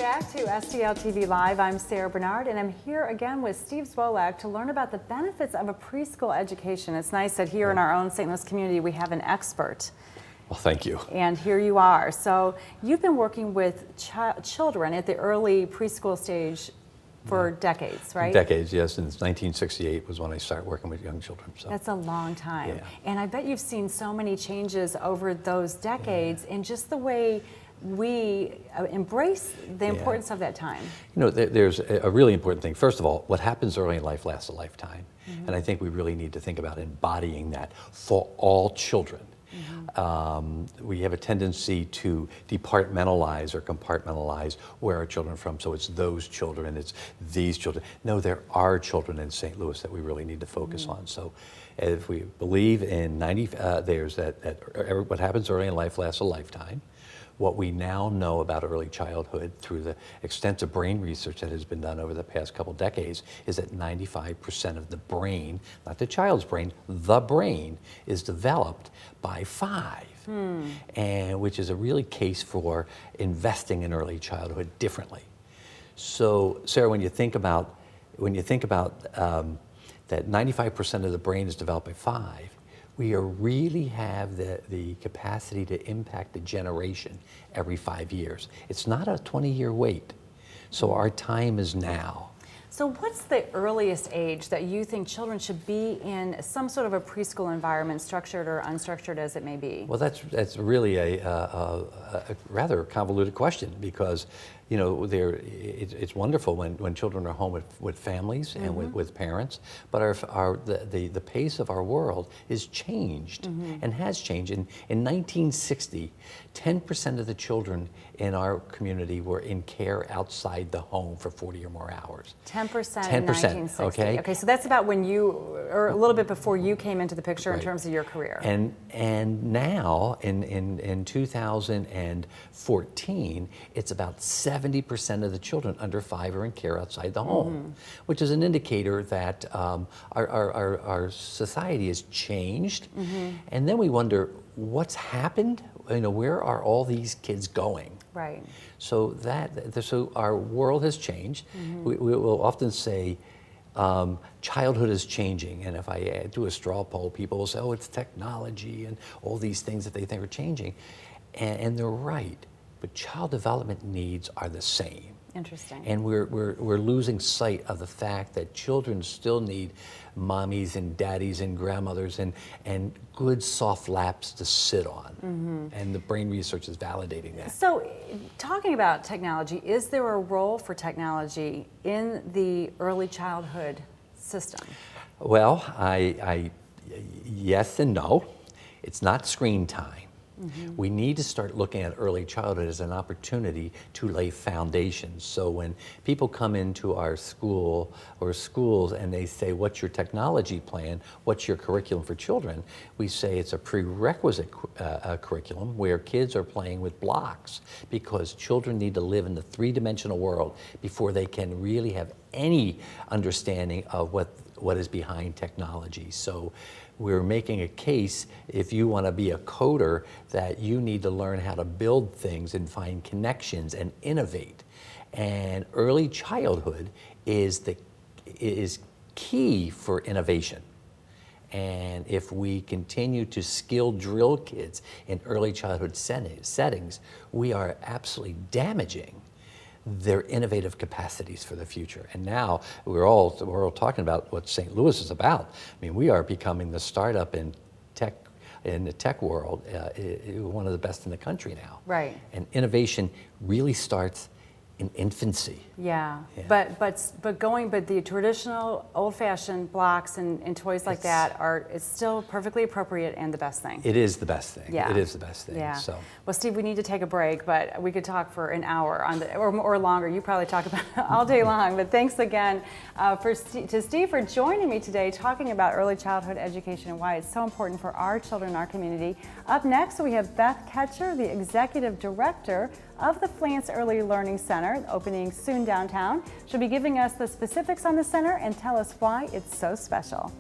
back to STL TV Live. I'm Sarah Bernard, and I'm here again with Steve Zwolack to learn about the benefits of a preschool education. It's nice that here in our own St. Louis community we have an expert. Well, thank you. And here you are. So you've been working with children at the early preschool stage for decades, right? Decades, yes. Since 1968 was when I started working with young children. So. That's a long time. Yeah. And I bet you've seen so many changes over those decades in just the way we embrace the importance of that time. You know, there's a really important thing. First of all, what happens early in life lasts a lifetime. And I think we really need to think about embodying that for all children. We have a tendency to departmentalize or compartmentalize where are children from. So it's those children, it's these children. No, there are children in St. Louis that we really need to focus on. So if we believe in what happens early in life lasts a lifetime. What we now know about early childhood through the extensive brain research that has been done over the past couple decades is that 95% of the brain, not the child's brain, the brain is developed by 5, and which is a really case for investing in early childhood differently. So, Sarah, when you think about that 95% of the brain is developed by 5, we really have the capacity to impact a generation every 5 years. It's not a 20-year wait. So our time is now. So what's the earliest age that you think children should be in some sort of a preschool environment, structured or unstructured as it may be? Well, that's really a rather convoluted question, because you know it's wonderful when children are home with families and with parents, but the pace of our world is changed and has changed. In 1960, 10% of the children in our community were in care outside the home for 40 or more hours. 10% in 1960. Okay, so that's about when you, or a little bit before you came into the picture in terms of your career. And now in 2014, it's about 70% of the children under 5 are in care outside the home, which is an indicator that our society has changed. And then we wonder, what's happened? You know, where are all these kids going? Right. So so our world has changed. We will often say childhood is changing, and if I do a straw poll, people will say, oh, it's technology and all these things that they think are changing, and they're right, but child development needs are the same. Interesting. And we're losing sight of the fact that children still need mommies and daddies and grandmothers and good soft laps to sit on. And the brain research is validating that. So, talking about technology, is there a role for technology in the early childhood system? Well, yes and no. It's not screen time. We need to start looking at early childhood as an opportunity to lay foundations. So when people come into our school or schools and they say, what's your technology plan? What's your curriculum for children? We say it's a prerequisite curriculum where kids are playing with blocks, because children need to live in the 3-dimensional world before they can really have any understanding of what is behind technology. So we're making a case, if you want to be a coder, that you need to learn how to build things and find connections and innovate. And early childhood is key for innovation. And if we continue to skill drill kids in early childhood settings, we are absolutely damaging their innovative capacities for the future. And now we're all talking about what St. Louis is about. I mean, we are becoming the startup in the tech world, one of the best in the country now. Right. And innovation really starts in infancy. Yeah. But the traditional old-fashioned blocks and toys like that it's still perfectly appropriate and the best thing. It is the best thing. Yeah. It is the best thing. Yeah. So. Well, Steve, we need to take a break, but we could talk for an hour or longer. You probably talk about it all day long. But thanks again to Steve for joining me today, talking about early childhood education and why it's so important for our children in our community. Up next, we have Beth Ketcher, the Executive Director of the Flance Early Learning Center, opening soon downtown. She'll be giving us the specifics on the center and tell us why it's so special.